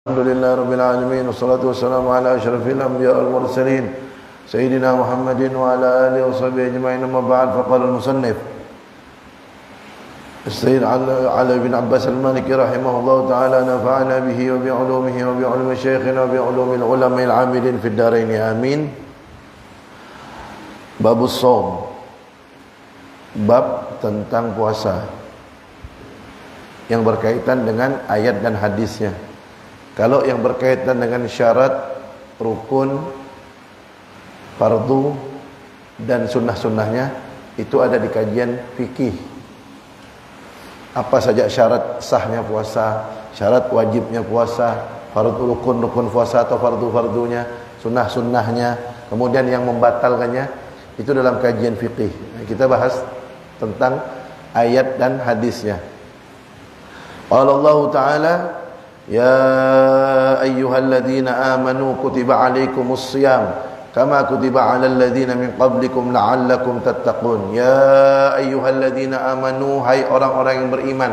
Alhamdulillah Rabbil Alamin. Wassalatu wassalamu ala ashrafil anbiya wal mursalin Sayyidina Muhammadin wa ala alihi wa sahbihi ajma'in. Amma ba'd. Faqala al-musannif Sayyid Ali bin Abbas al-Maliki rahimahullah ta'ala, nafa'ana bihi wa bi'ulumihi wa bi'ulumi syekhina wa bi'ulumi al-ulama al-amilin fid daraini amin. Babus shaum, bab tentang puasa yang berkaitan dengan ayat dan hadisnya. Kalau yang berkaitan dengan syarat, rukun, fardu dan sunnah-sunnahnya itu ada di kajian fikih. Apa saja syarat sahnya puasa, syarat wajibnya puasa, fardu, rukun puasa atau fardu-fardunya, sunnah-sunnahnya, kemudian yang membatalkannya, itu dalam kajian fikih. Kita bahas tentang ayat dan hadisnya. Allah Ta'ala, ya ayyuhalladzina amanu kutiba alaikumus shiyam kama kutiba alal ladzina min qablikum la'allakum tattaqun. Ya ayyuhalladzina amanu, hai orang-orang yang beriman.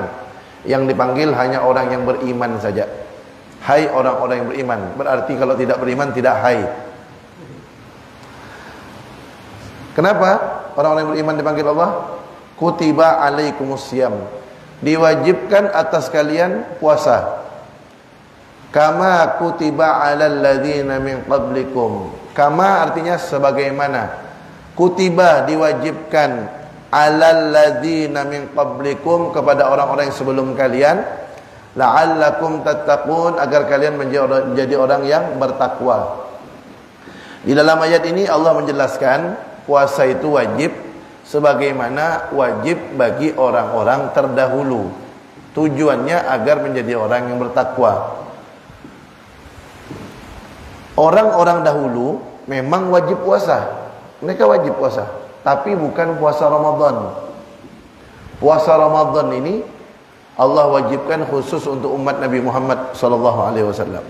Yang dipanggil hanya orang yang beriman saja. Hai orang-orang yang beriman. Berarti kalau tidak beriman tidak hai. Kenapa orang-orang yang beriman dipanggil Allah? Kutiba alaikumus shiyam, diwajibkan atas kalian puasa. Kama kutiba alal ladzina min qablikum. Kama artinya sebagaimana. Kutiba diwajibkan alal ladzina min qablikum, kepada orang-orang yang sebelum kalian, la'allakum tattaqun, agar kalian menjadi orang yang bertakwa. Di dalam ayat ini Allah menjelaskan puasa itu wajib sebagaimana wajib bagi orang-orang terdahulu. Tujuannya agar menjadi orang yang bertakwa. Orang-orang dahulu memang wajib puasa. Mereka wajib puasa, tapi bukan puasa Ramadan. Puasa Ramadan ini Allah wajibkan khusus untuk umat Nabi Muhammad sallallahu alaihi wasallam.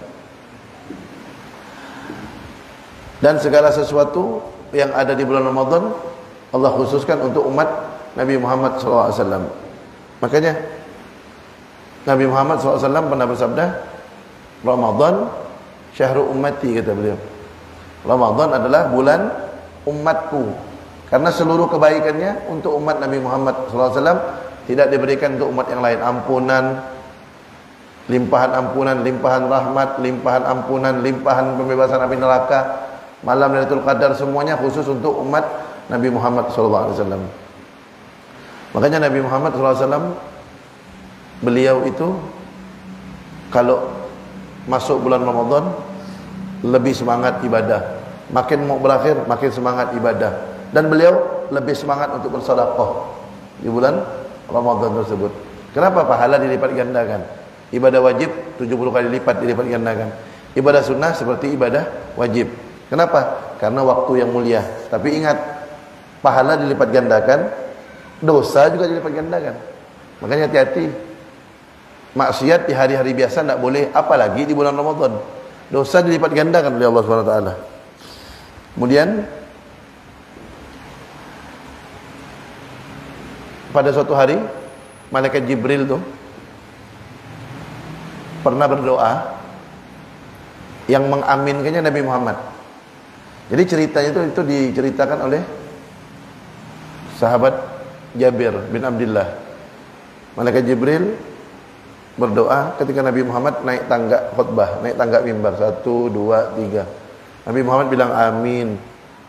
Dan segala sesuatu yang ada di bulan Ramadan Allah khususkan untuk umat Nabi Muhammad sallallahu alaihi wasallam. Makanya Nabi Muhammad sallallahu alaihi wasallam pernah bersabda, Ramadan syahrul ummati, kata beliau. Ramadan adalah bulan umatku. Karena seluruh kebaikannya untuk umat Nabi Muhammad sallallahu alaihi wasallam, tidak diberikan untuk umat yang lain. Ampunan, limpahan ampunan, limpahan rahmat, limpahan ampunan, limpahan pembebasan api neraka, malam Lailatul Qadar, semuanya khusus untuk umat Nabi Muhammad sallallahu alaihi wasallam. Makanya Nabi Muhammad sallallahu alaihi wasallam, beliau itu kalau masuk bulan Ramadan lebih semangat ibadah. Makin mau berakhir makin semangat ibadah. Dan beliau lebih semangat untuk bersedekah di bulan Ramadan tersebut. Kenapa? Pahala dilipat gandakan. Ibadah wajib 70 kali lipat dilipat gandakan. Ibadah sunnah seperti ibadah wajib. Kenapa? Karena waktu yang mulia. Tapi ingat, pahala dilipat gandakan, dosa juga dilipat gandakan. Makanya hati-hati. Maksiat di hari-hari biasa tidak boleh, apalagi di bulan Ramadan. Dosa dilipat gandakan oleh Allah SWT. Kemudian pada suatu hari malaikat Jibril tuh pernah berdoa yang mengaminkannya Nabi Muhammad. Jadi ceritanya itu diceritakan oleh sahabat Jabir bin Abdullah. Malaikat Jibril berdoa ketika Nabi Muhammad naik tangga khutbah, naik tangga mimbar. 1, 2, 3. Nabi Muhammad bilang amin,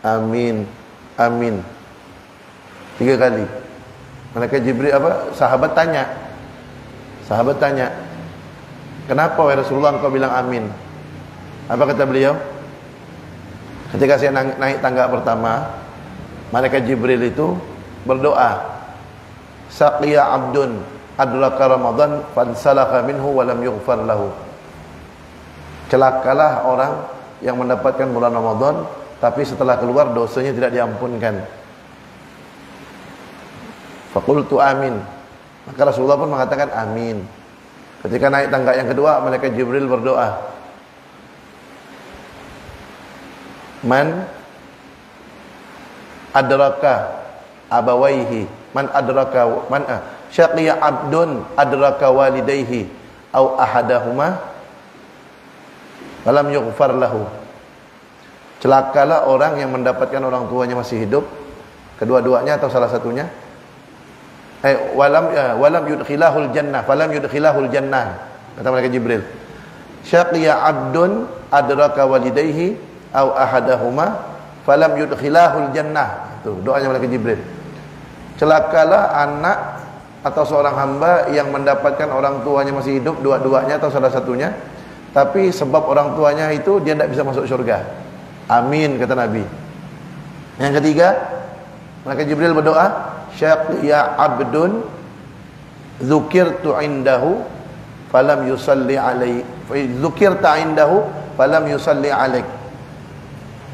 amin, amin 3 kali. Malaikat Jibril sahabat tanya, kenapa wahai Rasulullah engkau bilang amin? Apa kata beliau? Ketika saya naik tangga pertama, malaikat Jibril itu berdoa, saqiya abdun adraka Ramadan fansalakha minhu wa lam yughfar lahu. Celakalah orang yang mendapatkan bulan Ramadan tapi setelah keluar dosanya tidak diampunkan. Faqultu amin. Maka Rasulullah pun mengatakan amin. Ketika naik tangga yang kedua, malaikat Jibril berdoa, man adraka abawaihi, man adraka syaqiya abdun adraka walidayhi au ahadahuma falam yughfar lahu. Celakalah orang yang mendapatkan orang tuanya masih hidup, kedua-duanya atau salah satunya. Walam yudkhilahul jannah, falam yudkhilahul jannah. Kata malaikat Jibril. Syaqiya 'abdun adraka walidayhi aw ahadahuma falam yudkhilahul jannah. Itu doanya malaikat Jibril. Celakalah anak atau seorang hamba yang mendapatkan orang tuanya masih hidup, dua-duanya atau salah satunya, tapi sebab orang tuanya itu dia tidak bisa masuk surga. Amin, kata Nabi. Yang ketiga, malaikat Jibril berdoa, syaqiya 'abdun dzukirtu indahu falam yusalli alaihi, dzukirta indahu falam yusalli alaik.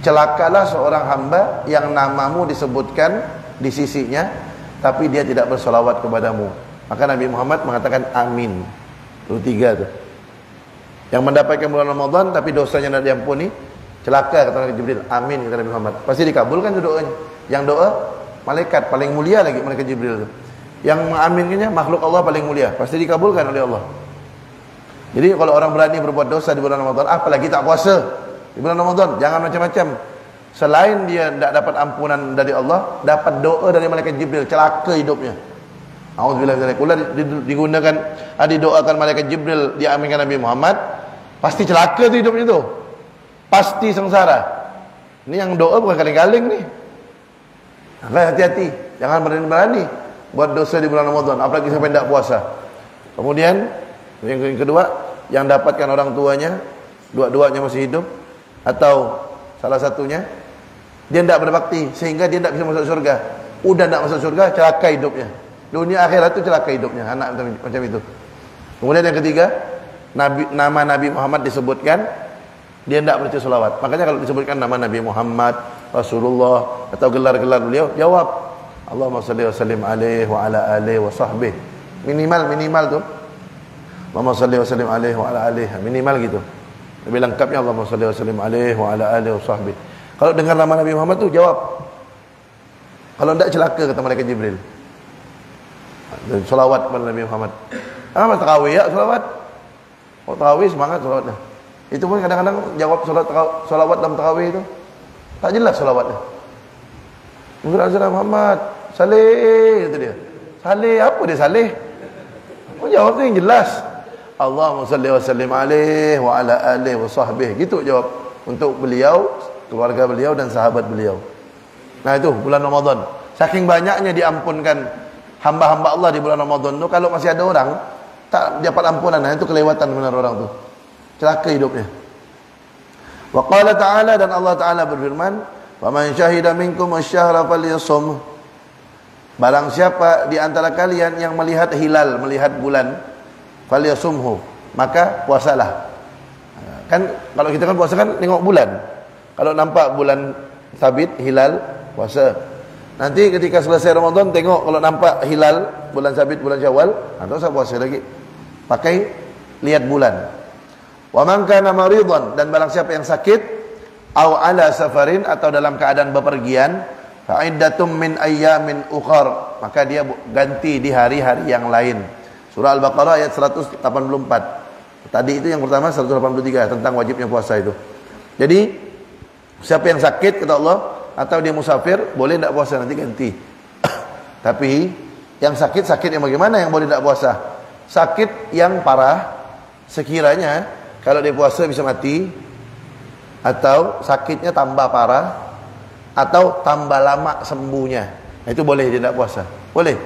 Celakalah seorang hamba yang namamu disebutkan di sisinya tapi dia tidak bersolawat kepadamu. Maka Nabi Muhammad mengatakan amin. Itu tiga tu. Yang mendapatkan bulan Ramadan tapi dosanya tidak diampuni, celaka, kata Nabi Jibril. Amin, kata Nabi Muhammad. Pasti dikabulkan tu doanya. Yang doa malaikat paling mulia lagi, malaikat Jibril tu. Yang mengaminkannya makhluk Allah paling mulia, pasti dikabulkan oleh Allah. Jadi kalau orang berani berbuat dosa di bulan Ramadan, apalagi tak puasa di bulan Ramadan, jangan macam-macam. Selain dia tidak dapat ampunan dari Allah, dapat doa dari malaikat Jibril, celaka hidupnya. Auzubillahi min dzalik. Digunakan, didoakan malaikat Jibril, diaminkan Nabi Muhammad, pasti celaka tu hidupnya tu. Pasti sengsara. Ini yang doa bukan kaling-kaling ni. Maka hati-hati, jangan berani-berani buat dosa di bulan Ramadan, apalagi sampai tidak puasa. Kemudian yang kedua, yang dapatkan orang tuanya dua-duanya masih hidup atau salah satunya dia tidak berbakti sehingga dia tidak bisa masuk surga. Udah tidak masuk surga, celaka hidupnya. Dunia akhirat itu celaka hidupnya, anak macam itu. Kemudian yang ketiga, nama Nabi Muhammad disebutkan, dia tidak baca selawat. Makanya kalau disebutkan nama Nabi Muhammad, Rasulullah atau gelar-gelar beliau, jawab Allahumma salli wa sallim alaihi wa ala alihi wa sahbihi. Minimal tu Allahumma salli wa sallim alaihi wa ala alihi, minimal gitu. Lebih lengkapnya Allahumma salli wa sallim alaihi wa ala alihi wa sahbihi. Kalau dengar nama Nabi Muhammad tu jawab. Kalau tidak, celaka, kata malaikat Jibril. Selawat kepada Nabi Muhammad. Apa tarawih ya selawat? Oh tarawih semangat selawatnya. Itu pun kadang-kadang jawab selawat dalam tarawih itu tak jelas selawatnya. Mungkin Azra Muhammad salih itu dia. Salih apa dia salih? Oh jawab tu yang jelas. Allahumma salli wa sallim alaihi wa ala alihi wa sahbihi. Gitu jawab untuk beliau, keluarga beliau dan sahabat beliau. Nah itu bulan Ramadan. Saking banyaknya diampunkan hamba-hamba Allah di bulan Ramadan tu, kalau masih ada orang tak dapat ampunan, nah itu kelewatan benar orang tu. Celaka hidupnya. Wa qala ta'ala, dan Allah Ta'ala berfirman, "Faman syahida minkum asy-syahra falyasum." Barang siapa di antara kalian yang melihat hilal, melihat bulan, falyasumhu, maka puasalah. Kan kalau kita kan puasa kan tengok bulan. Kalau nampak bulan sabit hilal, puasa. Nanti ketika selesai Ramadan tengok kalau nampak hilal bulan sabit bulan Syawal, atau usah puasa lagi. Pakai lihat bulan. Wa man kana maridan, dan barang siapa yang sakit, au ala safarin, atau dalam keadaan bepergian, fa iddatum min ayyamin ukhar, maka dia ganti di hari-hari yang lain. Surah Al-Baqarah ayat 184. Tadi itu yang pertama 183 tentang wajibnya puasa itu. Jadi siapa yang sakit, kata Allah, atau dia musafir, boleh tidak puasa, nanti ganti. Tapi yang sakit yang bagaimana yang boleh tidak puasa? Sakit yang parah, sekiranya kalau dia puasa bisa mati, atau sakitnya tambah parah, atau tambah lama sembuhnya, itu boleh dia tidak puasa. Boleh.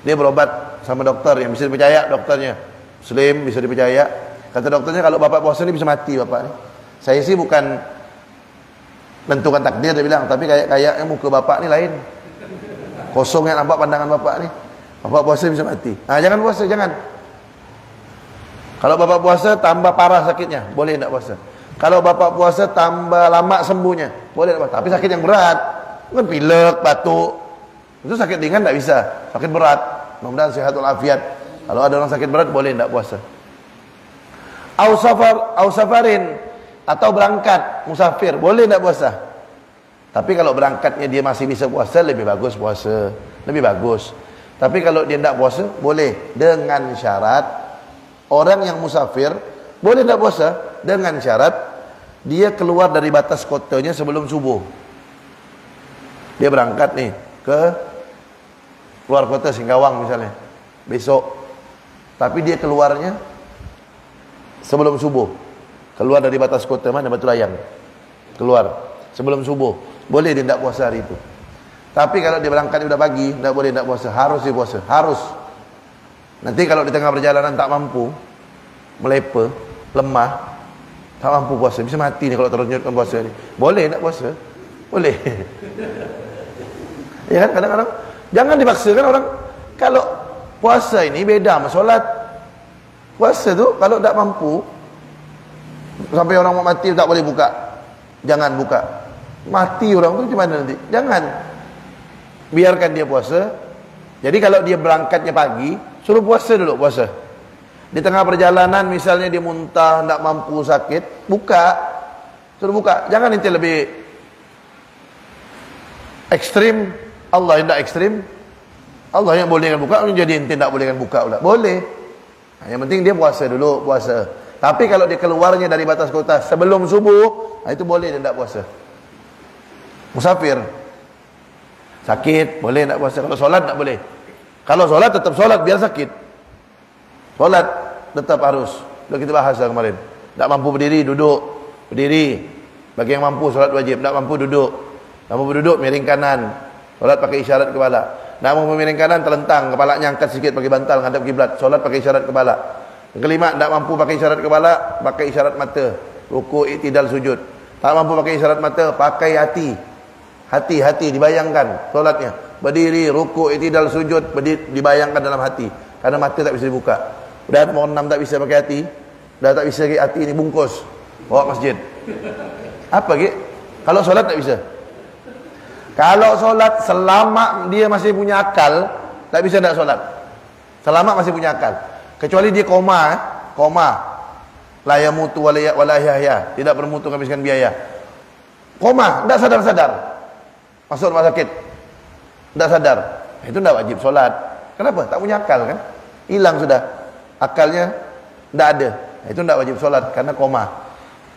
Dia berobat sama dokter yang bisa dipercaya, dokternya Muslim, bisa dipercaya. Kata dokternya, kalau bapak puasa ni bisa mati bapak ni. Saya sih bukan menentukan takdir, dia bilang, tapi kayaknya muka bapak ni lain, kosong yang nampak pandangan bapak ni. Bapak puasa bisa mati. Jangan puasa, jangan. Kalau bapak puasa tambah parah sakitnya, boleh tidak puasa. Kalau bapak puasa tambah lama sembuhnya, boleh tidak puasa. Tapi sakit yang berat, kan pilek, batuk, itu sakit ringan tidak bisa. Sakit berat, mudah-mudahan sehat walafiat. Kalau ada orang sakit berat, boleh tidak puasa. Au safarin, atau berangkat musafir, boleh tidak puasa. Tapi kalau berangkatnya dia masih bisa puasa, lebih bagus puasa, lebih bagus. Tapi kalau dia tidak puasa, boleh, dengan syarat orang yang musafir boleh tidak puasa, dengan syarat dia keluar dari batas kotanya sebelum subuh. Dia berangkat nih ke luar kota Singkawang misalnya besok, tapi dia keluarnya sebelum subuh. Keluar dari batas kota mana? Batu Layang. Keluar sebelum subuh, boleh dia tidak puasa hari itu. Tapi kalau dia berangkat udah pagi, tidak boleh tidak puasa, harus dia puasa, harus. Nanti kalau di tengah perjalanan tak mampu, melepe, lemah, tak mampu puasa, bisa mati nih kalau terlanjutkan puasa ni. Boleh tak puasa? Boleh. Ya kan, kadang-kadang jangan dipaksakan orang. Kalau puasa ini beda sama solat. Puasa tu kalau tak mampu, sampai orang mau mati tak boleh buka, jangan buka. Mati orang tu gimana nanti? Jangan. Biarkan dia puasa. Jadi kalau dia berangkatnya pagi, suruh puasa dulu, puasa. Di tengah perjalanan misalnya dia muntah, tak mampu, sakit, buka. Suruh buka. Jangan nanti lebih ekstrim. Allah yang tak ekstrim. Allah yang bolehkan buka, jadi ente tak bolehkan buka pula. Boleh. Nah, yang penting dia puasa dulu, puasa. Tapi kalau dia keluarnya dari batas kota sebelum subuh, nah itu boleh dia tak puasa. Musafir sakit, boleh tak puasa. Kalau solat tak boleh. Kalau solat tetap solat, biar sakit. Solat tetap harus. Sudah kita bahas kemarin. Tak mampu berdiri, duduk. Berdiri. Bagi yang mampu solat wajib. Tak mampu duduk. Tak mampu duduk, miring kanan. Solat pakai isyarat kepala. Tak mampu miring kanan, terlentang. Kepalanya angkat sedikit pakai bantal, ngadap kiblat. Solat pakai isyarat kepala. Yang kelima, tak mampu pakai isyarat kepala, pakai isyarat mata. Rukuk, i'tidal, sujud. Tak mampu pakai isyarat mata, pakai hati. Hati dibayangkan solatnya. Berdiri, rukuk, i'tidal, sujud, dibayangkan dalam hati. Karena mata tak bisa dibuka. Dah mau 6 tak bisa pakai hati. Dah tak bisa pakai hati ini bungkus. Bawa masjid. Apa ke? Kalau solat tak bisa. Kalau solat selama dia masih punya akal, tak bisa tak solat. Selama masih punya akal. Kecuali dia koma, koma. La yamutu wa la yahya. Tidak bermutu menghabiskan biaya. Koma, tak sadar-sadar. Masuk rumah sakit, tidak sadar, itu tidak wajib solat. Kenapa? Tak punya akal kan? Hilang sudah akalnya, tidak ada. Itu tidak wajib solat karena koma.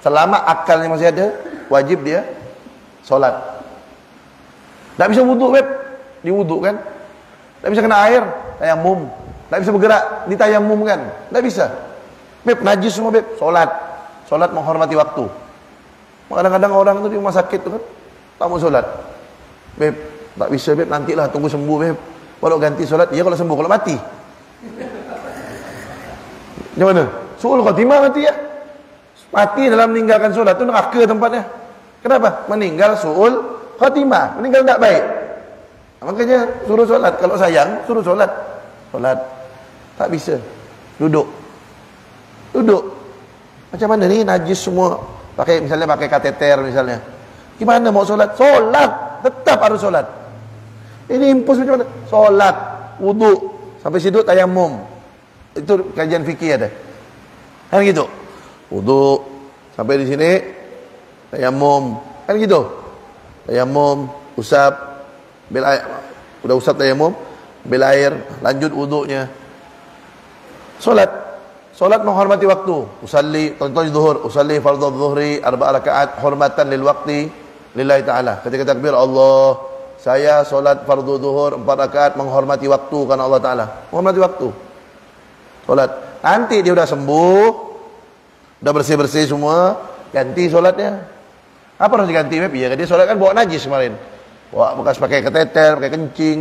Selama akalnya masih ada, wajib dia solat. Tak bisa wuduk, beb, diwuduk kan? Tak bisa kena air, tayamum. Tak bisa bergerak, ditayamum kan? Tak bisa. Beb, najis semua beb, solat. Solat menghormati waktu. Kadang-kadang orang tu di rumah sakit tu kan, tak mau solat. Beb, tak bisa beb, nantilah tunggu sembuh beb. Kalau ganti solat, ya kalau sembuh, kalau mati. Gimana? Su'ul khatimah mati ya. Mati dalam meninggalkan solat tu neraka tempatnya. Kenapa? Meninggal su'ul khatimah, meninggal tak baik. Makanya suruh solat. Kalau sayang, suruh solat. Solat. Tak bisa. Duduk. Duduk. Macam mana ni najis semua? Misalnya pakai kateter misalnya. Gimana mau solat? Solat. Tetap harus solat. Ini impus macam mana? Solat, wuduk, sampai situ tayamum. Itu kajian fikih ada. Kan gitu. Wuduk sampai di sini tayamum. Kan gitu. Tayamum, usap, ambil air. Udah usap tayamum, ambil air, lanjut wuduknya. Solat. Solat menghormati waktu. Usalli, contoh zuhur, usalli fardhu dhuhri 4 rakaat hormatan lil waqti. Lillahi ta'ala. Ketika takbir Allah, saya solat fardu zuhur 4 rakaat menghormati waktu karena Allah Ta'ala. Menghormati waktu. Solat. Nanti dia udah sembuh, udah bersih-bersih semua, ganti solatnya. Apa harus diganti? Ya, dia solat kan bawa najis kemarin. Bawa bekas pakai keteter, pakai kencing,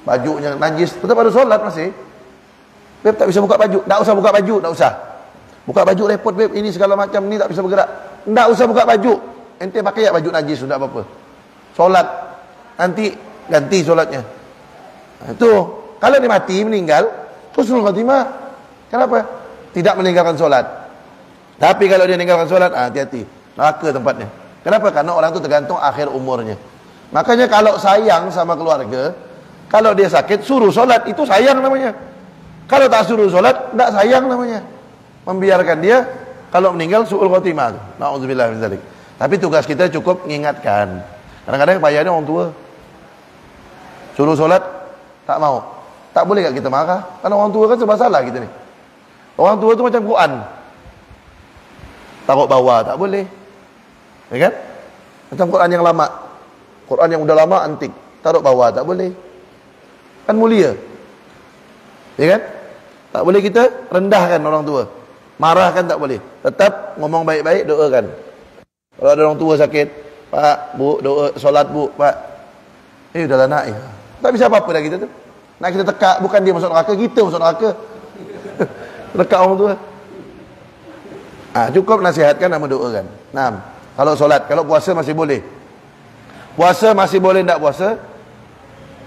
bajunya najis, tetap harus solat masih. Beb tak bisa buka baju. Tak usah buka baju, tak usah. Buka baju repot beb, ini segala macam ni tak bisa bergerak. Tak usah buka baju. Ente pakai ya baju najis sudah apa-apa. Solat. Nanti ganti solatnya. Nah, itu kalau dia mati meninggal, husnul khatimah. Kenapa? Tidak meninggalkan solat. Tapi kalau dia meninggalkan solat, hati-hati. Neraka tempatnya. Kenapa? Karena orang itu tergantung akhir umurnya. Makanya kalau sayang sama keluarga, kalau dia sakit suruh solat, itu sayang namanya. Kalau tak suruh solat, tak sayang namanya. Membiarkan dia kalau meninggal su'ul khatimah. Na'udzubillah min dzalik. Tapi tugas kita cukup mengingatkan. Kadang-kadang payahnya orang tua. Suruh solat, tak mau. Tak boleh tak kita marah? Karena orang tua kan serba salah kita ni. Orang tua tu macam Quran. Taruh bawah, tak boleh. Ya kan? Macam Quran yang lama. Quran yang udah lama antik, taruh bawah tak boleh. Kan mulia. Ya kan? Tak boleh kita rendahkan orang tua. Marahkan tak boleh. Tetap ngomong baik-baik, doakan. Kalau ada orang tua sakit, Pak, Bu, doa solat Bu, Pak. Udahlah nak ya. Tak bisa apa-apa dah kita tu. Nak kita tekak, bukan dia masuk neraka, kita masuk neraka. Tekak orang tua. Cukup nasihatkan dan mendoakan. Nah, kalau solat, kalau puasa masih boleh. Puasa masih boleh, tak puasa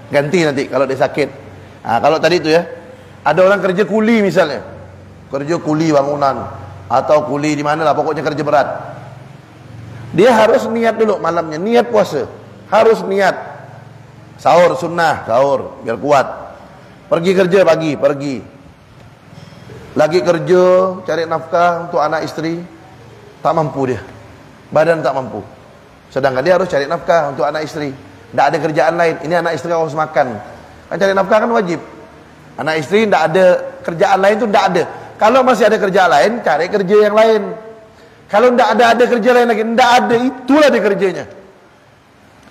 ganti nanti kalau dia sakit. Kalau tadi tu ya, ada orang kerja kuli misalnya, kerja kuli bangunan atau kuli di mana lah, pokoknya kerja berat. Dia harus niat dulu malamnya, niat puasa. Harus niat. Sahur sunnah, sahur biar kuat. Pergi kerja pagi, pergi. Lagi kerja, cari nafkah untuk anak isteri, tak mampu dia. Badan tak mampu. Sedangkan dia harus cari nafkah untuk anak isteri. Tak ada kerjaan lain. Ini anak isteri harus makan. Kan cari nafkah kan wajib. Anak isteri tak ada kerjaan lain tu tak ada. Kalau masih ada kerjaan lain, cari kerja yang lain. Kalau tak ada kerja lain lagi, tak ada, itulah dia kerjanya.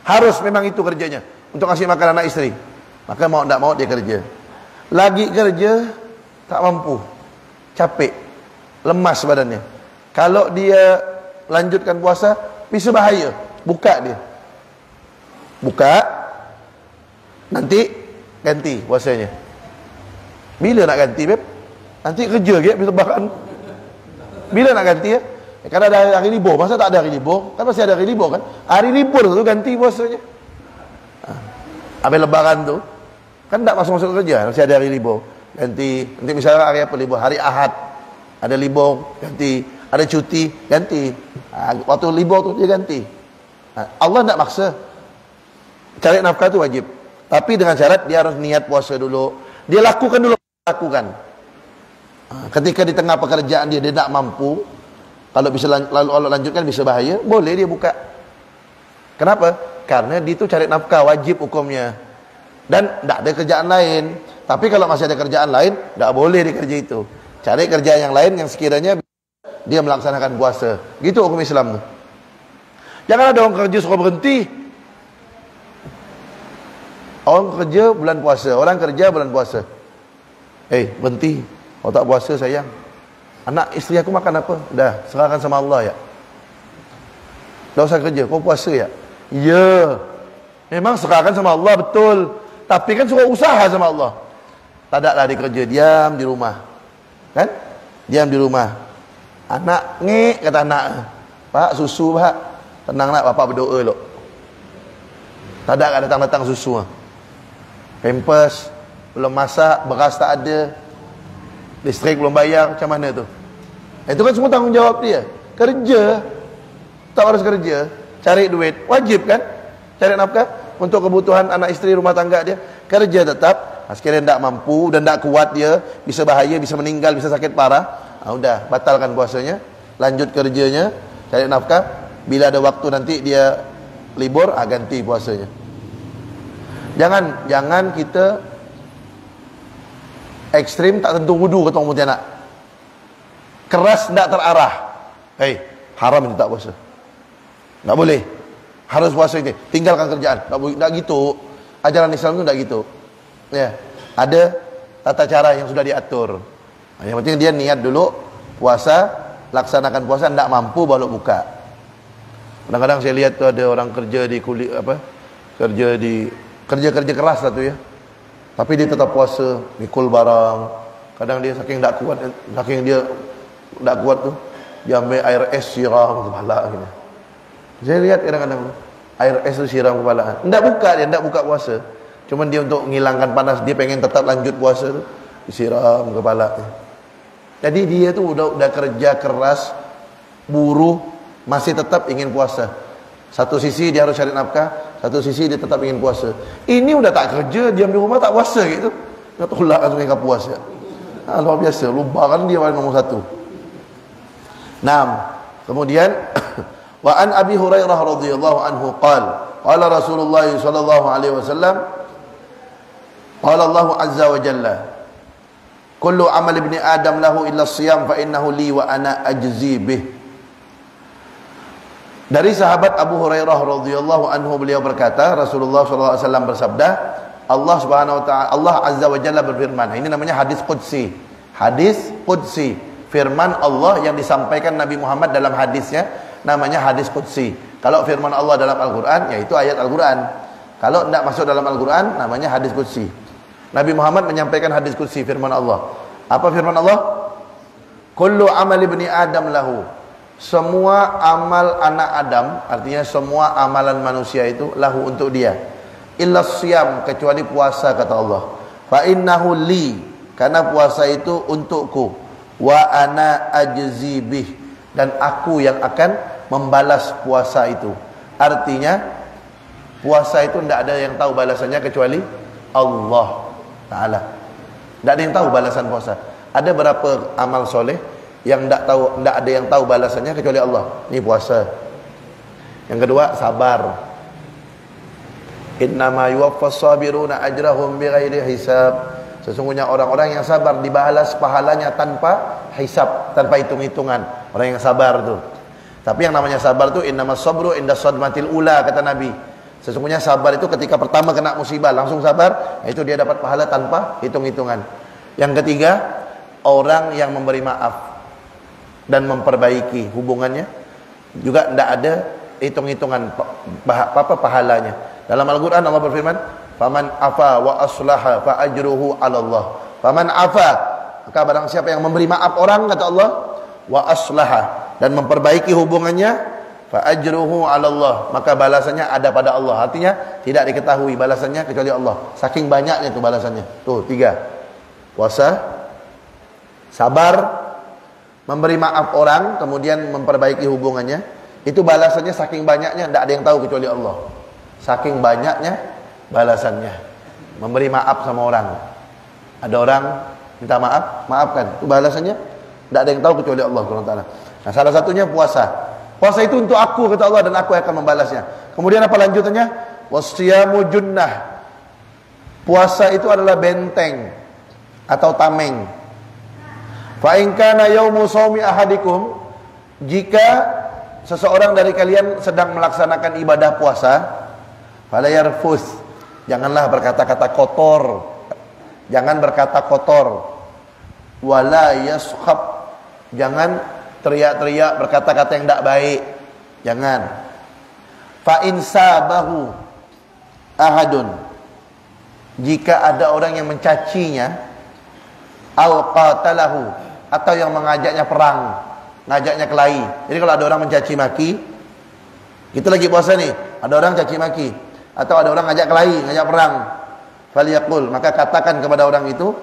Harus memang itu kerjanya untuk kasih makan anak isteri. Maka mau tak mau dia kerja. Lagi kerja tak mampu. Capek. Lemas badannya. Kalau dia lanjutkan puasa, bisa bahaya. Buka dia. Buka. Nanti ganti puasanya. Bila nak ganti, Beb? Nanti kerja ke bisa bahkan. Bila nak ganti ya? Karena ada hari libur. Masa tak ada hari libur? Kan masih ada hari libur kan? Hari libur tu ganti puasanya. Habis lebaran tu kan tak masuk-masuk kerja, masih ada hari libur. Ganti. Nanti misalnya hari apa libur? Hari Ahad. Ada libur, ganti. Ada cuti, ganti. Waktu libur tu dia ganti. Allah tak maksa. Cari nafkah tu wajib. Tapi dengan syarat dia harus niat puasa dulu. Dia lakukan dulu, lakukan. Ketika di tengah pekerjaan dia tak mampu, kalau bisa lalu lanjutkan bisa bahaya, boleh dia buka. Kenapa? Karena dia tu cari nafkah, wajib hukumnya. Dan tak ada kerjaan lain. Tapi kalau masih ada kerjaan lain, tak boleh dia kerja itu. Cari kerjaan yang lain yang sekiranya dia melaksanakan puasa. Gitu hukum Islam tu. Jangan ada orang kerja suruh berhenti. Orang kerja bulan puasa, orang kerja bulan puasa. Berhenti. Kalau tak puasa sayang. Anak isteri aku makan apa? Dah, serahkan sama Allah ya. Dah usah kerja, kau puasa ya? Ya. Memang serahkan sama Allah betul. Tapi kan suruh usaha sama Allah. Tak ada lah dia kerja, diam di rumah. Kan? Diam di rumah. Anak ngek kata anak. Pak, susu pak. Tenang nak, bapak berdoa lho. Tak ada datang-datang susu. Pampers belum masak, beras tak ada. Listrik belum bayar, macam mana tu? Itu kan semua tanggungjawab dia. Kerja. Tak harus kerja, cari duit. Wajib kan? Cari nafkah untuk kebutuhan anak isteri rumah tangga dia. Kerja tetap. Sekiranya tak mampu dan tak kuat dia, bisa bahaya, bisa meninggal, bisa sakit parah. Udah, batalkan puasanya. Lanjut kerjanya, cari nafkah. Bila ada waktu nanti dia libur, ganti puasanya. Jangan kita ekstrim tak tentu wudu kata orang Pontianak. Keras tak terarah. Haram ini tak puasa. Tak boleh. Harus puasa ini. Tinggalkan kerjaan. Tak gitu. Ajaran Islam itu tak gitu. Ya. Ada tata cara yang sudah diatur. Yang penting dia niat dulu puasa, laksanakan puasa, tak mampu baru buka. Kadang-kadang saya lihat tu ada orang kerja di kerja keras lah tu ya. Tapi dia tetap puasa, mikul barang. Kadang dia saking tak kuat tu, dia ambil air es siram kepala gitu. Saya lihat kadang-kadang air es tu siram kepala. Tidak buka puasa. Cuma dia untuk menghilangkan panas, dia pengen tetap lanjut puasa tu, disiram kepala. Jadi dia tu udah kerja keras, buruh, masih tetap ingin puasa. Satu sisi dia harus cari nafkah, satu sisi dia tetap ingin puasa. Ini udah tak kerja, diam di rumah tak puasa gitu. Dia tolak langsung ke puasa. Luar biasa, lupakan dia paling nombor satu. Kemudian wa an Abi Hurairah radhiyallahu anhu qala Rasulullah sallallahu alaihi wasallam qala Allah azza wa jalla kullu amal ibni adam lahu illa siyam fa innahu li wa ana ajzi bih. Dari sahabat Abu Hurairah radhiyallahu anhu, beliau berkata, Rasulullah sallallahu alaihi wasallam bersabda, Allah Subhanahu wa taala, Allah Azza wa Jalla berfirman. Ini namanya hadis qudsi. Hadis qudsi, firman Allah yang disampaikan Nabi Muhammad dalam hadisnya, namanya hadis qudsi. Kalau firman Allah dalam Al-Qur'an, yaitu ayat Al-Qur'an. Kalau tidak masuk dalam Al-Qur'an, namanya hadis qudsi. Nabi Muhammad menyampaikan hadis qudsi, firman Allah. Apa firman Allah? Kullu amali ibni Adam lahu. Semua amal anak Adam, artinya semua amalan manusia itu lahu untuk dia. Illa siyam, kecuali puasa, kata Allah. Fa innahu li, karena puasa itu untukku. Wa ana ajzi bih, dan aku yang akan membalas puasa itu. Artinya puasa itu tidak ada yang tahu balasannya kecuali Allah Ta'ala. Tidak ada yang tahu balasan puasa. Ada berapa amal soleh yang tidak ada yang tahu balasannya kecuali Allah. Ini puasa. Yang kedua, sabar. Innama yuwaffas sabiruna ajrahum bighairi hisab. Sesungguhnya orang-orang yang sabar dibalas pahalanya tanpa hisab, tanpa hitung-hitungan. Orang yang sabar tu. Tapi yang namanya sabar tu innamas sabru inda sadmatil ula, kata Nabi. Sesungguhnya sabar itu ketika pertama kena musibah langsung sabar, itu dia dapat pahala tanpa hitung-hitungan. Yang ketiga, orang yang memberi maaf dan memperbaiki hubungannya, juga tidak ada hitung-hitungan pahalanya. Dalam Al-Quran Allah berfirman, faman afa wa aslaha fa ajruhu 'ala Allah. Faman afa, maka barang siapa yang memberi maaf orang, kata Allah, wa aslaha, dan memperbaiki hubungannya, fa ajruhu 'ala Allah, maka balasannya ada pada Allah. Artinya tidak diketahui balasannya kecuali Allah. Saking banyaknya itu balasannya. Tuh, 3. Puasa, sabar, memberi maaf orang, kemudian memperbaiki hubungannya. Itu balasannya saking banyaknya, tidak ada yang tahu kecuali Allah. Saking banyaknya balasannya. Memberi maaf sama orang. Ada orang minta maaf, maafkan. Itu balasannya tidak ada yang tahu kecuali Allah SWT. Nah, salah satunya puasa. Puasa itu untuk aku, kata Allah, dan aku akan membalasnya. Kemudian apa lanjutannya? Wasyamu junnah. Puasa itu adalah benteng atau tameng. Fa in kana yaumu shaumi ahadikum, jika seseorang dari kalian sedang melaksanakan ibadah puasa, fala yarfus, janganlah berkata-kata kotor. Jangan berkata kotor. Wala yaskhab, jangan teriak-teriak berkata-kata yang tidak baik. Jangan. Fa in sabahu ahadun, jika ada orang yang mencacinya, au qatalahu, atau yang mengajaknya perang, ngajaknya kelahi. Jadi kalau ada orang mencaci maki, kita lagi puasa nih, ada orang caci maki, atau ada orang ngajak kelahi, ngajak perang, falyaqul, maka katakan kepada orang itu,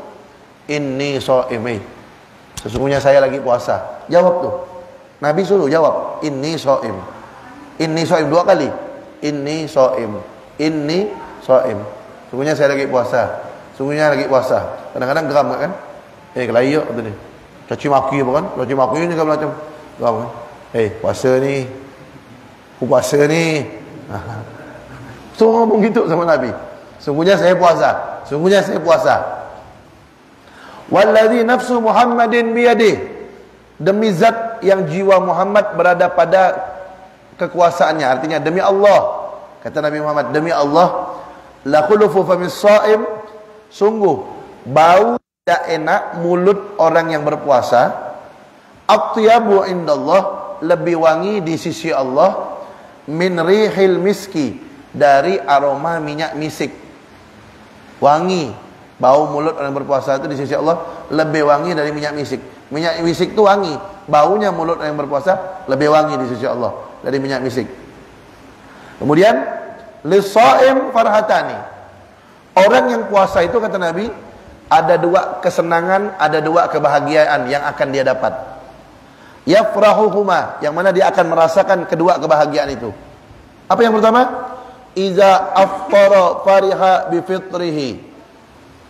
inni shaim, sesungguhnya saya lagi puasa. Jawab tuh, Nabi suruh jawab, inni shaim. Inni shaim 2 kali. Inni shaim. Inni shaim. Sesungguhnya saya lagi puasa. Sesungguhnya lagi puasa. Kadang-kadang geram kan? Kelahi yuk tu ni. Caci maki apa kan? Caci maki ni kan macam geram kan? Puasa ni. Puasa ni. So ngomong gitu sama Nabi. Sesungguhnya saya puasa. Sesungguhnya saya puasa. Wallazi nafsu Muhammadin biyadih, demi zat yang jiwa Muhammad berada pada kekuasaannya. Artinya demi Allah, kata Nabi Muhammad, demi Allah, la khulufu famis shaim, sungguh bau tidak enak mulut orang yang berpuasa, atyabu indallah, lebih wangi di sisi Allah, min rihil miski, dari aroma minyak misik. Wangi, bau mulut orang berpuasa itu di sisi Allah lebih wangi dari minyak misik. Minyak misik itu wangi, baunya mulut orang yang berpuasa lebih wangi di sisi Allah dari minyak misik. Kemudian lisaim farhatani, orang yang puasa itu, kata Nabi, ada 2 kesenangan, ada 2 kebahagiaan yang akan dia dapat. Yafrahuhuma, yang mana dia akan merasakan kedua kebahagiaan itu. Apa yang pertama? Iza aftara fariha bifitrihi,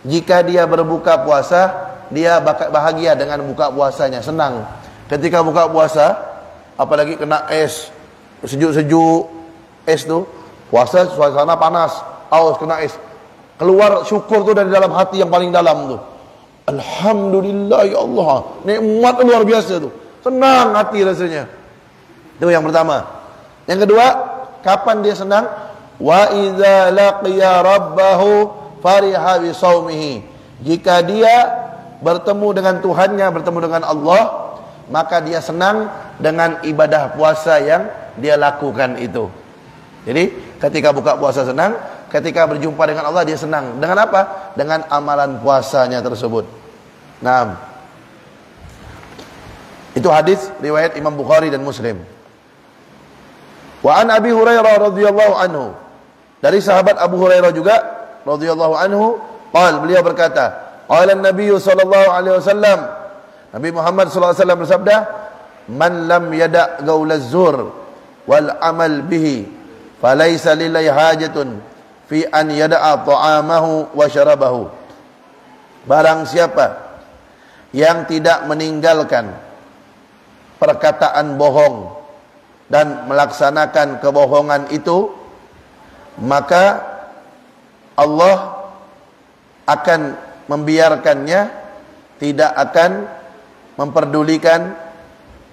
jika dia berbuka puasa, dia bahagia dengan buka puasanya, senang. Ketika buka puasa, apalagi kena es, sejuk-sejuk es tu, puasa suasana panas, aus kena es, keluar syukur tu dari dalam hati yang paling dalam tu. Alhamdulillah ya Allah, nikmat luar biasa tu. Senang hati rasanya. Itu yang pertama. Yang kedua, kapan dia senang? Wa idza laqiya rabbahu fariha bi shaumihi. Jika dia bertemu dengan Tuhannya, bertemu dengan Allah, maka dia senang dengan ibadah puasa yang dia lakukan itu. Jadi ketika buka puasa senang, ketika berjumpa dengan Allah dia senang. Dengan apa? Dengan amalan puasanya tersebut. Nah, itu hadis riwayat Imam Bukhari dan Muslim. Wa an Abi Hurairah radhiyallahu anhu, dari sahabat Abu Hurairah juga radhiyallahu anhu, beliau berkata, qala an-nabiy sallallahu alaihi wasallam, Nabi Muhammad sallallahu alaihi wasallam bersabda, man lam yada' gaulaz zur wal amal bihi falaysa lillahi hajatun fi an yada'a ta'amahu wa syarabahu. Barang siapa yang tidak meninggalkan perkataan bohong dan melaksanakan kebohongan itu, maka Allah akan membiarkannya, tidak akan memperdulikan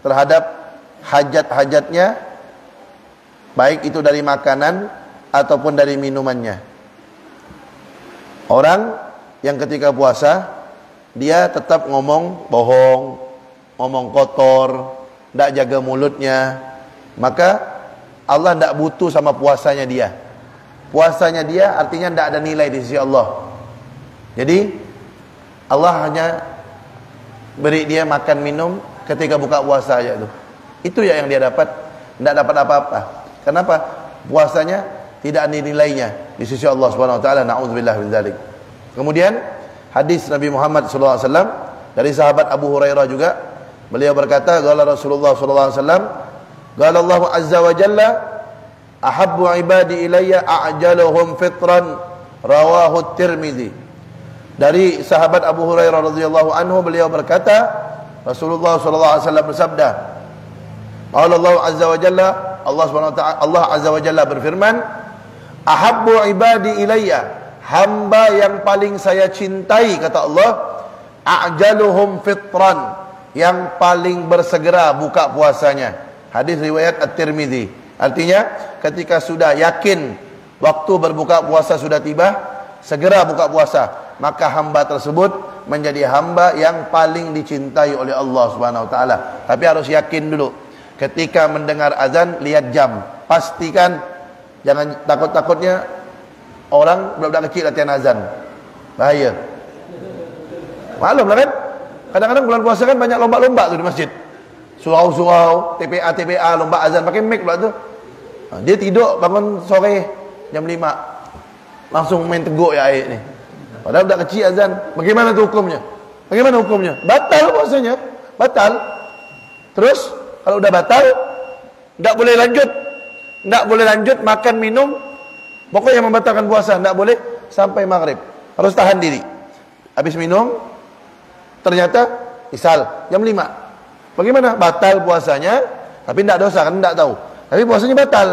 terhadap hajat-hajatnya, baik itu dari makanan ataupun dari minumannya. Orang yang ketika puasa dia tetap ngomong bohong, ngomong kotor, tidak jaga mulutnya, maka Allah tidak butuh sama puasanya dia. Puasanya dia artinya tidak ada nilai di sisi Allah. Jadi Allah hanya beri dia makan minum ketika buka puasa aja itu. Itu ya yang dia dapat, tidak dapat apa-apa. Kenapa? Puasanya tidak ada nilainya di sisi Allah Subhanahu wa taala. Nauzubillah min dzalik. Kemudian hadis Nabi Muhammad sallallahu alaihi wasallam dari sahabat Abu Hurairah juga, beliau berkata, qala Rasulullah sallallahu alaihi wasallam, qala Allah azza wa jalla, ahabbu ibadi ilayya a'jaluhum fitran, rawahu Tirmizi. Dari sahabat Abu Hurairah radhiyallahu anhu, beliau berkata, Rasulullah sallallahu alaihi wasallam bersabda, qala Allah azza wa jalla, Allah Subhanahu wa taala, Allah azza wa jalla berfirman, ahabbu ibadi ilayya, hamba yang paling saya cintai, kata Allah, a'jaluhum fitran, yang paling bersegera buka puasanya. Hadis riwayat At-Tirmizi. Artinya ketika sudah yakin waktu berbuka puasa sudah tiba, segera buka puasa, maka hamba tersebut menjadi hamba yang paling dicintai oleh Allah Subhanahu wa taala. Tapi harus yakin dulu. Ketika mendengar azan, lihat jam. Pastikan, jangan takut-takutnya orang budak-budak kecil latihan azan. Bahaya. Maklum lah kan? Kadang-kadang bulan puasa kan banyak lomba-lomba tuh di masjid. Surau-surau, TPA, lomba azan pakai mic pula tuh. Dia tidur bangun sore jam 5. Langsung main teguk ya air ni. Padahal budak kecil azan. Bagaimana tuh hukumnya? Bagaimana hukumnya? Batal puasanya. Batal. Terus kalau udah batal, enggak boleh lanjut. Enggak boleh lanjut makan minum. Pokoknya membatalkan puasa, enggak boleh sampai maghrib. Harus tahan diri. Habis minum, ternyata isal jam 5. Bagaimana? Batal puasanya, tapi tidak dosa kan, tidak tahu. Tapi puasanya batal.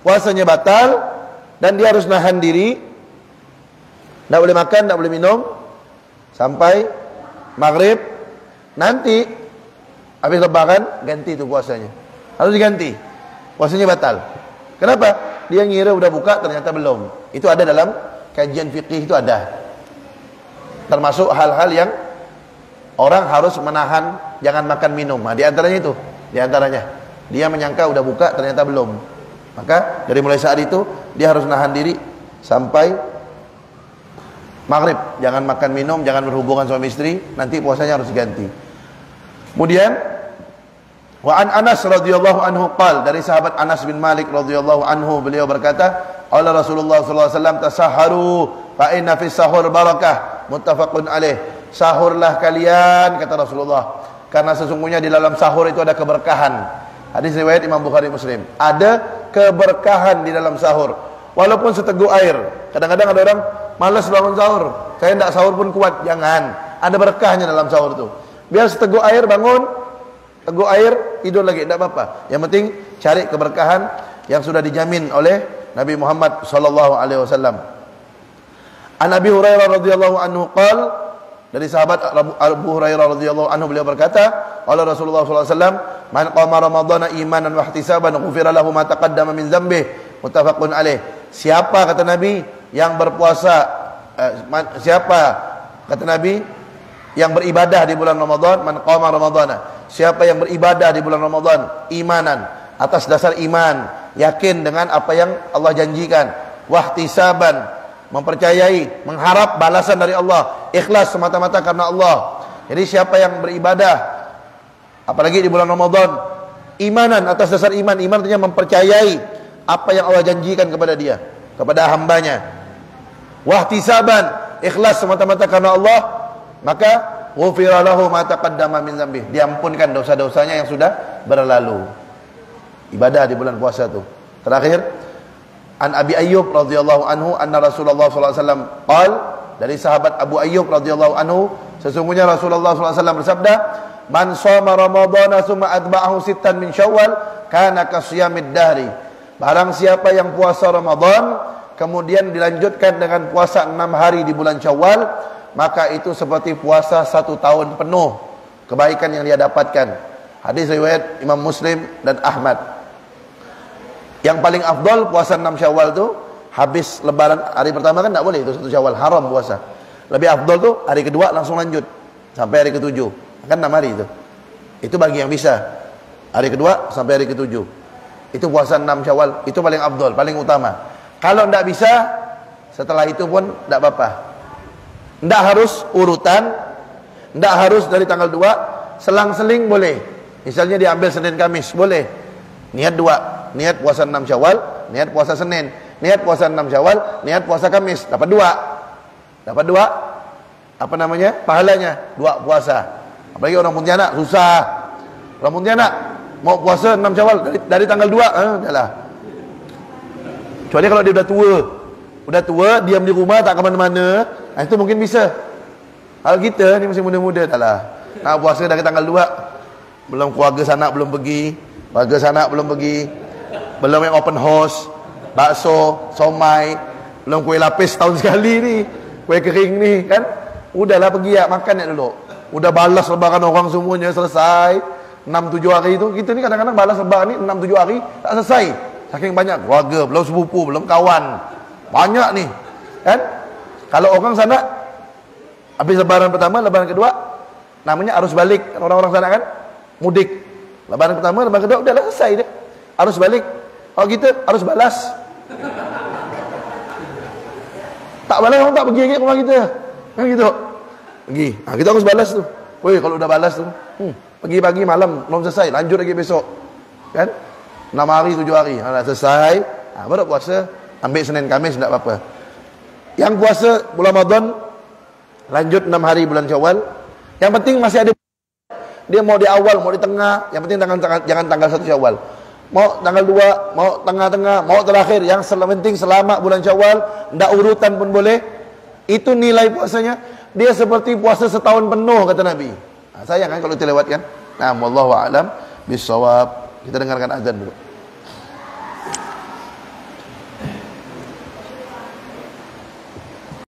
Puasanya batal dan dia harus nahan diri. Tidak boleh makan, tidak boleh minum sampai maghrib. Nanti habis lebaran ganti itu puasanya. Harus diganti. Puasanya batal. Kenapa? Dia ngira udah buka, ternyata belum. Itu ada dalam kajian fikih, itu ada. Termasuk hal-hal yang orang harus menahan, jangan makan minum. Nah, di antaranya itu, di antaranya dia menyangka udah buka, ternyata belum. Maka dari mulai saat itu dia harus nahan diri sampai maghrib. Jangan makan minum, jangan berhubungan suami istri, nanti puasanya harus diganti. Kemudian wa an Anas radhiyallahu anhu qal, dari sahabat Anas bin Malik radhiyallahu anhu, beliau berkata, qala Rasulullah sallallahu alaihi wasallam, tasaharu fa inna fis sahur barakah, muttafaqun alaih. Sahurlah kalian, kata Rasulullah, karena sesungguhnya di dalam sahur itu ada keberkahan. Hadis riwayat Imam Bukhari Muslim. Ada keberkahan di dalam sahur, walaupun seteguk air. Kadang-kadang ada orang malas bangun sahur, saya tidak sahur pun kuat. Jangan, ada berkahnya dalam sahur itu. Biar seteguk air bangun, teguk air, tidur lagi, tidak apa-apa. Yang penting cari keberkahan yang sudah dijamin oleh Nabi Muhammad sallallahu alaihi wasallam. An Abi Hurairah radhiyallahu anhu qala, dari sahabat Abu Hurairah radhiyallahu anhu, beliau berkata, qala Rasulullah sallallahu alaihi wasallam, man qama ramadhana imanan wa ihtisaban ghufira lahu ma taqaddama min dhanbihi, muttafaqun alaih. Siapa kata Nabi yang berpuasa, siapa kata Nabi yang beribadah di bulan Ramadan, man qama ramadhana, siapa yang beribadah di bulan Ramadan imanan, atas dasar iman, yakin dengan apa yang Allah janjikan, wahtisaban, mempercayai, mengharap balasan dari Allah, ikhlas semata-mata karena Allah. Jadi siapa yang beribadah apalagi di bulan Ramadan imanan, atas dasar iman, iman artinya mempercayai apa yang Allah janjikan kepada dia, kepada hambanya, wahtisaban, ikhlas semata-mata karena Allah, maka ghufira lahu ma taqaddama min dzambi, diampunkan dosa-dosanya yang sudah berlalu. Ibadah di bulan puasa itu. Terakhir, an Abi Ayyub radhiyallahu anhu anna Rasulullah sallallahu alaihi wasallam qala, dari sahabat Abu Ayyub radhiyallahu anhu, sesungguhnya Rasulullah sallallahu alaihi wasallam bersabda, man shoma ramadhana tsumma atba'ahu sittan min syawal kana kasiyamid dahri. Barang siapa yang puasa Ramadan kemudian dilanjutkan dengan puasa 6 hari di bulan Syawal, maka itu seperti puasa 1 tahun penuh kebaikan yang dia dapatkan. Hadis riwayat Imam Muslim dan Ahmad. Yang paling afdal puasa 6 Syawal tu habis lebaran, hari pertama kan tak boleh, itu 1 Syawal, haram puasa. Lebih afdal tu hari kedua langsung lanjut sampai hari ke-7. Kan 6 hari itu. Itu bagi yang bisa. Hari kedua sampai hari ke-7. Itu puasa 6 Syawal, itu paling afdal, paling utama. Kalau tidak bisa, setelah itu pun tidak apa-apa. Tidak harus urutan, tidak harus dari tanggal 2, selang-seling boleh. Misalnya diambil Senin Kamis, boleh. Niat 2, niat puasa 6 Syawal, niat puasa Senin, niat puasa 6 Syawal, niat puasa Kamis, dapat 2. Dapat 2, apa namanya? Pahalanya 2 puasa. Apalagi orang Pontianak susah. Orang Pontianak mau puasa 6 Syawal dari tanggal 2, dah. Kecuali kalau dia udah tua, diam di rumah tak ke mana-mana, itu mungkin bisa. Kalau kita ni masih muda-muda, taklah. Nak puasa dari tanggal 2, belum keluarga sanak belum pergi, belum yang open house, bakso, somai, belum kuih lapis tahun sekali ni, kuih kering ni kan. Udahlah pergi ya, makan ya dulu. Udah balas lebaran orang semuanya selesai 6-7 hari itu. Kita ni kadang-kadang balas lebaran ni 6-7 hari tak selesai. Saking banyak keluarga, belum sepupu, belum kawan. Banyak ni. Kan? Kalau orang sana habis lebaran pertama, lebaran kedua namanya arus balik. Orang-orang sana kan mudik. Lebaran pertama, lebaran kedua udahlah selesai dia. Arus balik. Kalau kita harus balas. Tak balas orang tak pergi lagi ke rumah kita. Kan gitu. Pergi. Kita harus balas tu. Woi, kalau udah balas tu, pergi pagi malam belum selesai, lanjut lagi besok. Kan? 6 hari 7 hari. Dah selesai, baru puasa, ambil Senin Kamis tak apa-apa. Yang puasa bulan Ramadan lanjut 6 hari bulan Syawal. Yang penting masih ada, dia mau di awal, mau di tengah, yang penting jangan tanggal 1 Syawal. Mau tanggal 2, mau tengah-tengah, mau terakhir, yang penting selama bulan Syawal, ndak urutan pun boleh. Itu nilai puasanya, dia seperti puasa setahun penuh kata Nabi. Sayang kan kalau kita lewatkan. Nah, wallahu a'lam bissawab. Kita dengarkan azan dulu.